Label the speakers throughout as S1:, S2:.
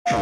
S1: Hey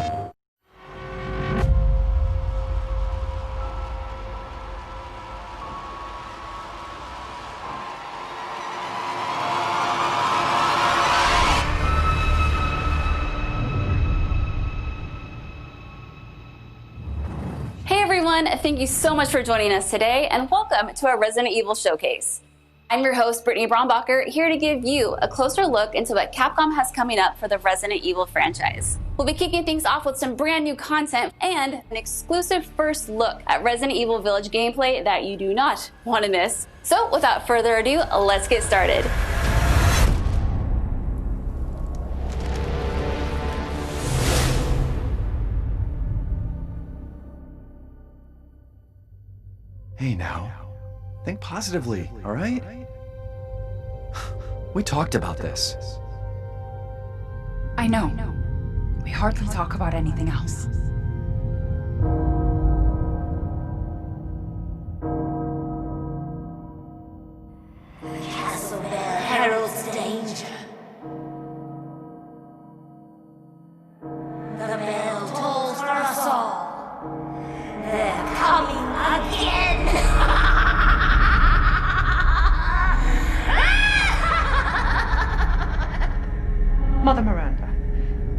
S1: everyone, thank you so much for joining us today and welcome to our Resident Evil Showcase. I'm your host, Brittany Brombacher, here to give you a closer look into what Capcom has coming up for the Resident Evil franchise. We'll be kicking things off with some brand new content and an exclusive first look at Resident Evil Village gameplay that you do not want to miss. So without further ado, let's get started.
S2: Hey now, think positively, all right? We talked about this.
S3: I know. We hardly talk about anything else.
S4: Castle Bell heralds danger. The bell tolls for us all. They're coming again!
S5: Mother Miranda,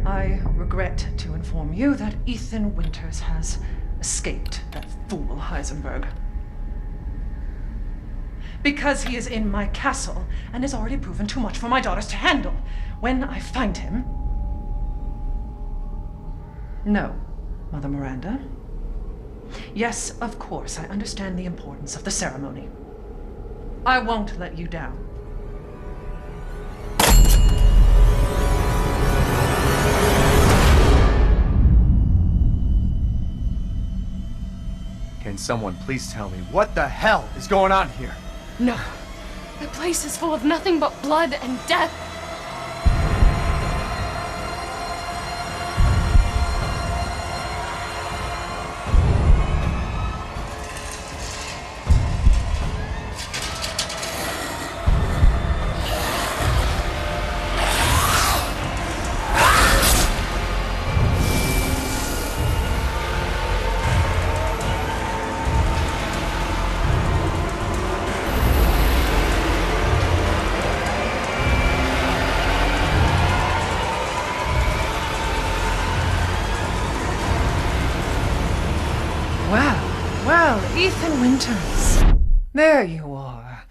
S5: I regret to inform you that Ethan Winters has escaped that fool Heisenberg. Because he is in my castle and has already proven too much for my daughters to handle. When I find him... No, Mother Miranda. Yes, of course, I understand the importance of the ceremony. I won't let you down.
S2: Can someone please tell me what the hell is going on here?
S6: No. The place is full of nothing but blood and death.
S5: Well, Ethan Winters. There you are.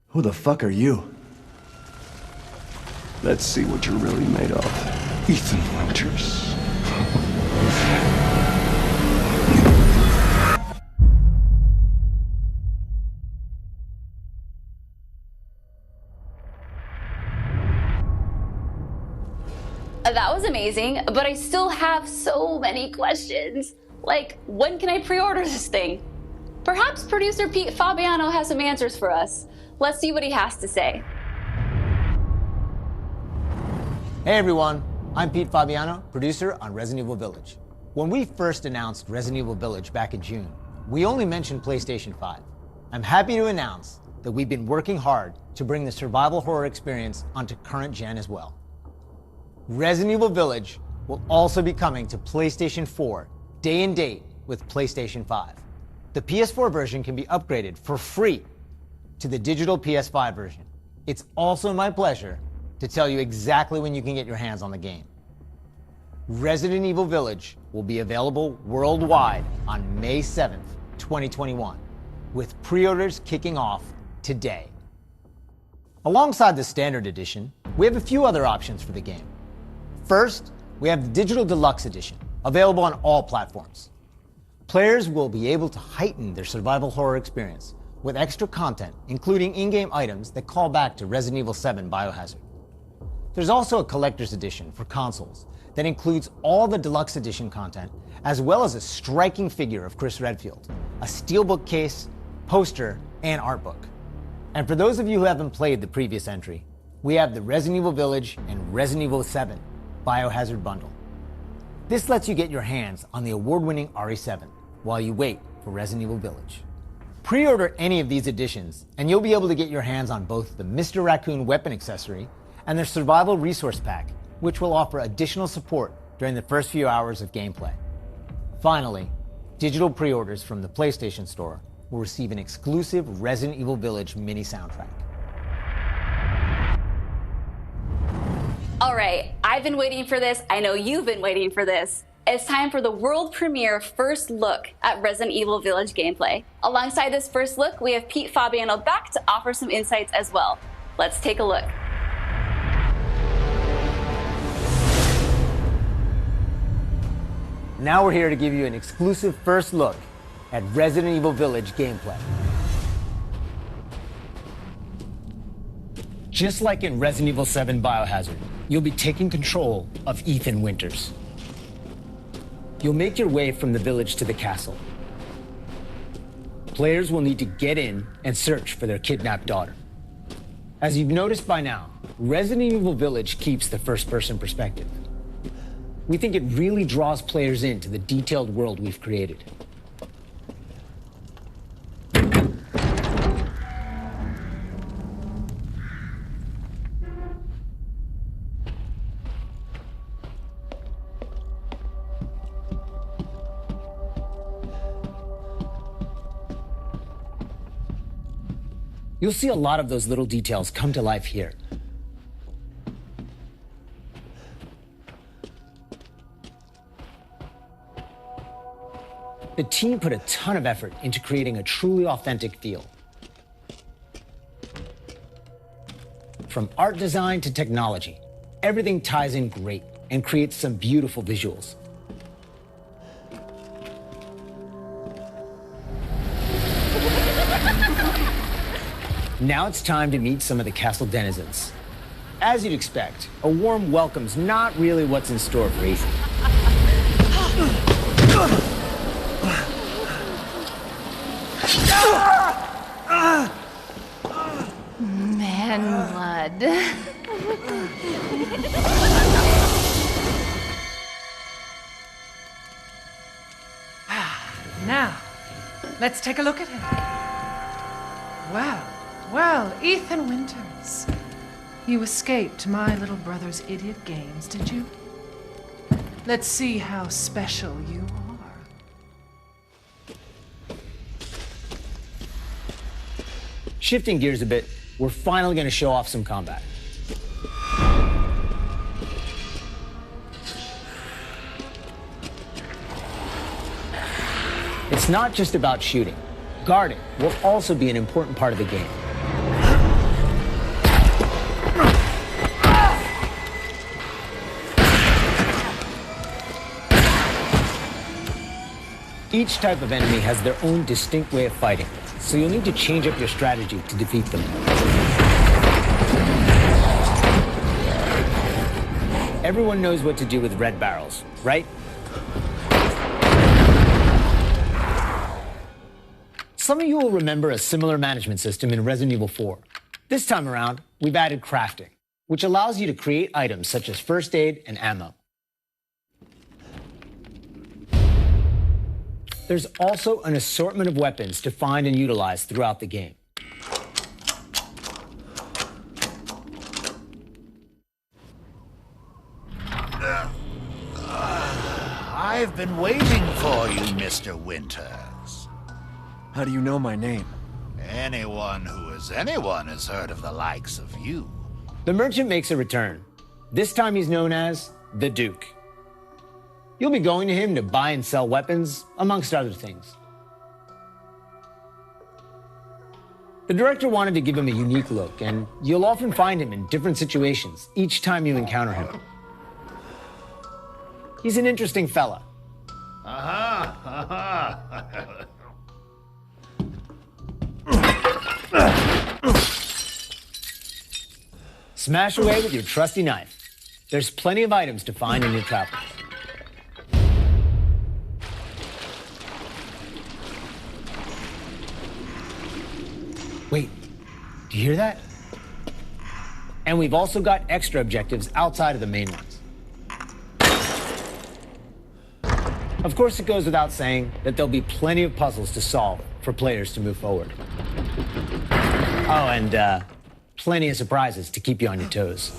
S2: Who the fuck are you?
S7: Let's see what you're really made of, Ethan Winters.
S1: That was amazing, but I still have so many questions. Like, when can I pre-order this thing? Perhaps producer Pete Fabiano has some answers for us. Let's see what he has to say.
S8: Hey everyone, I'm Pete Fabiano, producer on Resident Evil Village. When we first announced Resident Evil Village back in June, we only mentioned PlayStation 5. I'm happy to announce that we've been working hard to bring the survival horror experience onto current gen as well. Resident Evil Village will also be coming to PlayStation 4 day and date with PlayStation 5. The PS4 version can be upgraded for free to the digital PS5 version. It's also my pleasure to tell you exactly when you can get your hands on the game. Resident Evil Village will be available worldwide on May 7th, 2021, with pre-orders kicking off today. Alongside the standard edition, we have a few other options for the game. First, we have the Digital Deluxe Edition, available on all platforms. Players will be able to heighten their survival horror experience with extra content, including in-game items that call back to Resident Evil 7 Biohazard. There's also a collector's edition for consoles that includes all the Deluxe Edition content, as well as a striking figure of Chris Redfield, a steelbook case, poster, and art book. And for those of you who haven't played the previous entry, we have the Resident Evil Village and Resident Evil 7 Biohazard bundle. This lets you get your hands on the award-winning RE7 while you wait for Resident Evil Village. Pre-order any of these editions, and you'll be able to get your hands on both the Mr. Raccoon weapon accessory and their Survival Resource Pack, which will offer additional support during the first few hours of gameplay. Finally, digital pre-orders from the PlayStation Store will receive an exclusive Resident Evil Village mini soundtrack.
S1: All right, I've been waiting for this. I know you've been waiting for this. It's time for the world premiere first look at Resident Evil Village gameplay. Alongside this first look, we have Pete Fabiano back to offer some insights as well. Let's take a look.
S8: Now we're here to give you an exclusive first look at Resident Evil Village gameplay. Just like in Resident Evil 7 Biohazard, you'll be taking control of Ethan Winters. You'll make your way from the village to the castle. Players will need to get in and search for their kidnapped daughter. As you've noticed by now, Resident Evil Village keeps the first-person perspective. We think it really draws players into the detailed world we've created. You'll see a lot of those little details come to life here. The team put a ton of effort into creating a truly authentic feel. From art design to technology, everything ties in great and creates some beautiful visuals. Now it's time to meet some of the castle denizens. As you'd expect, a warm welcome's not really what's in store for Ethan.
S6: Man blood.
S5: Now, let's take a look at him. Well, Ethan Winters. You escaped my little brother's idiot games, did you? Let's see how special you are.
S8: Shifting gears a bit, we're finally going to show off some combat. It's not just about shooting. Guarding will also be an important part of the game. Each type of enemy has their own distinct way of fighting, so you'll need to change up your strategy to defeat them. Everyone knows what to do with red barrels, right? Some of you will remember a similar management system in Resident Evil 4. This time around, we've added crafting, which allows you to create items such as first aid and ammo. There's also an assortment of weapons to find and utilize throughout the game.
S9: I've been waiting for you, Mr. Winters.
S2: How do you know my name?
S9: Anyone who is anyone has heard of the likes of you.
S8: The merchant makes a return. This time he's known as the Duke. You'll be going to him to buy and sell weapons, amongst other things. The director wanted to give him a unique look, and you'll often find him in different situations each time you encounter him. He's an interesting fella. Smash away with your trusty knife. There's plenty of items to find in your travels. Wait, do you hear that? And we've also got extra objectives outside of the main ones. Of course, it goes without saying that there'll be plenty of puzzles to solve for players to move forward. Oh, and plenty of surprises to keep you on your toes.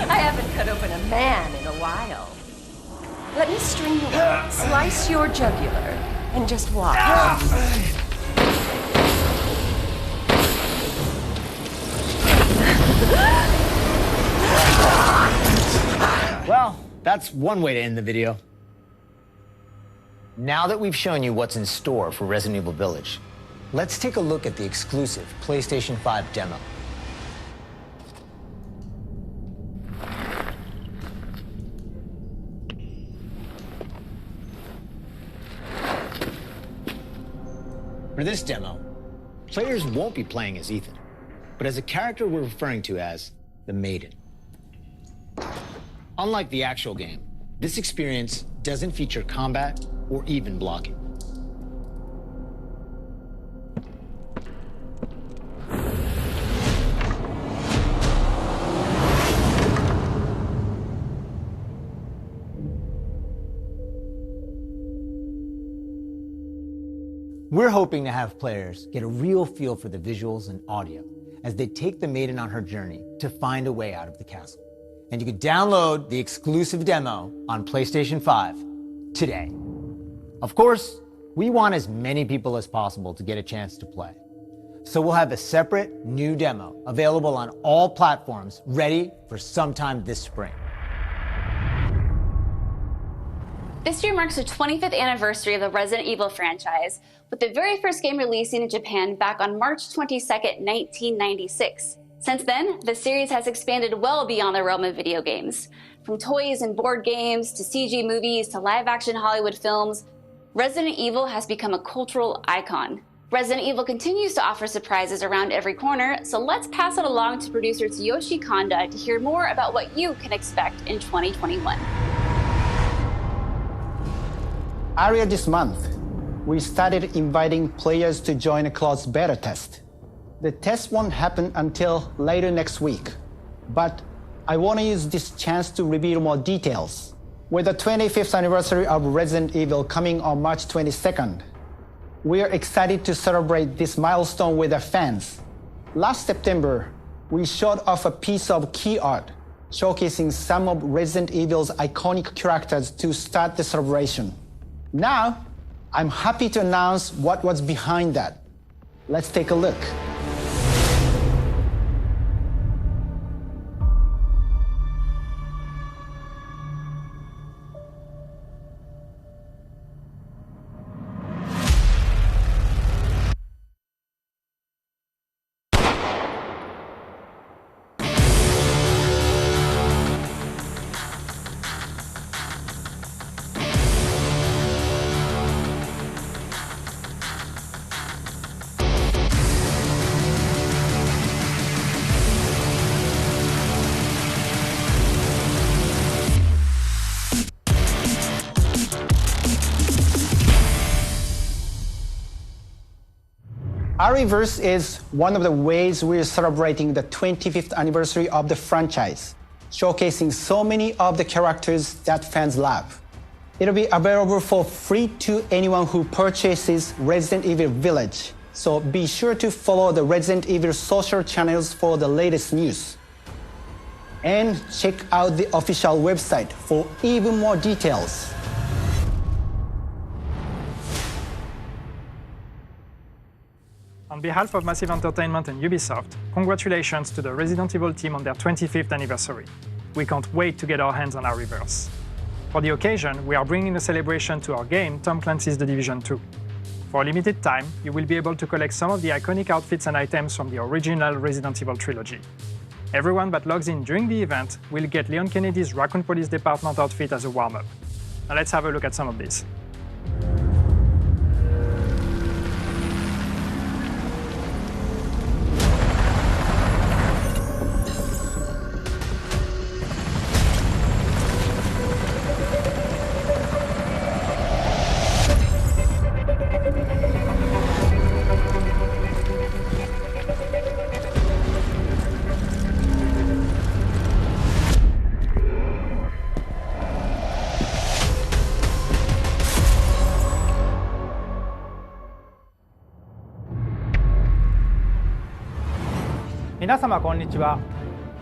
S4: I haven't cut open a man in a while. Let me string you up, slice your jugular, and just watch.
S8: Well, that's one way to end the video. Now that we've shown you what's in store for Resident Evil Village, let's take a look at the exclusive PlayStation 5 demo. For this demo, players won't be playing as Ethan, but as a character we're referring to as the Maiden. Unlike the actual game, this experience doesn't feature combat or even blocking. We're hoping to have players get a real feel for the visuals and audio as they take the Maiden on her journey to find a way out of the castle. And you can download the exclusive demo on PlayStation 5 today. Of course, we want as many people as possible to get a chance to play. So we'll have a separate new demo available on all platforms ready for sometime this spring.
S1: This year marks the 25th anniversary of the Resident Evil franchise, with the very first game releasing in Japan back on March 22nd, 1996. Since then, the series has expanded well beyond the realm of video games. From toys and board games, to CG movies, to live-action Hollywood films, Resident Evil has become a cultural icon. Resident Evil continues to offer surprises around every corner, so let's pass it along to producer Tsuyoshi Kanda to hear more about what you can expect in 2021.
S10: Earlier this month, we started inviting players to join a closed beta test. The test won't happen until later next week, but I want to use this chance to reveal more details. With the 25th anniversary of Resident Evil coming on March 22nd, we are excited to celebrate this milestone with our fans. Last September, we showed off a piece of key art showcasing some of Resident Evil's iconic characters to start the celebration. Now, I'm happy to announce what was behind that. Let's take a look. Ariverse is one of the ways we're celebrating the 25th anniversary of the franchise, showcasing so many of the characters that fans love. It'll be available for free to anyone who purchases Resident Evil Village, so be sure to follow the Resident Evil social channels for the latest news. And check out the official website for even more details.
S11: On behalf of Massive Entertainment and Ubisoft, congratulations to the Resident Evil team on their 25th anniversary. We can't wait to get our hands on Ariverse. For the occasion, we are bringing a celebration to our game, Tom Clancy's The Division 2. For a limited time, you will be able to collect some of the iconic outfits and items from the original Resident Evil trilogy. Everyone that logs in during the event will get Leon Kennedy's Raccoon Police Department outfit as a warm-up. Now let's have a look at some of these.
S12: 皆様こんにちは。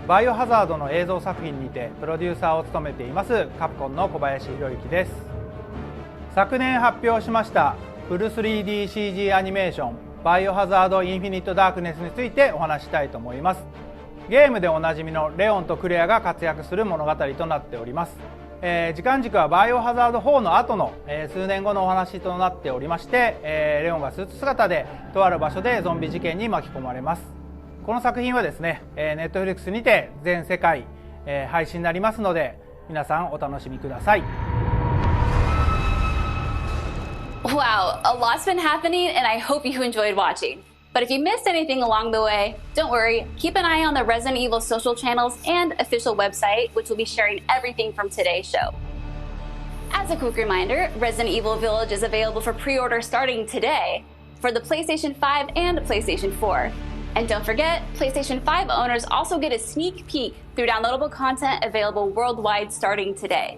S12: バイオハザードの映像作品にてプロデューサーを務めていますカプコンの小林博之です。昨年発表しましたフル 3DCG アニメーションバイオハザードインフィニットダークネスについてお話したいと思います。ゲームでおなじみのレオンとクレアが活躍する物語となっております。時間軸はバイオハザード4の後の、数年後のお話となっておりまして、レオンがスーツ姿でとある場所でゾンビ事件に巻き込まれます。この作品はですね、Netflix にて全世界、配信になりますので皆さんお楽しみください。
S1: Wow, a lot's been happening, and I hope you enjoyed watching. But if you missed anything along the way, don't worry. Keep an eye on the Resident Evil social channels and official website, which will be sharing everything from today's show. As a quick reminder, Resident Evil Village is available for pre-order starting today for the PlayStation 5 and PlayStation 4. And don't forget, PlayStation 5 owners also get a sneak peek through downloadable content available worldwide starting today.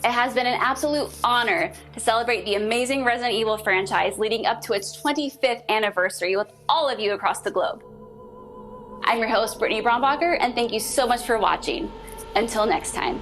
S1: It has been an absolute honor to celebrate the amazing Resident Evil franchise leading up to its 25th anniversary with all of you across the globe. I'm your host, Brittany Brombacher, and thank you so much for watching. Until next time.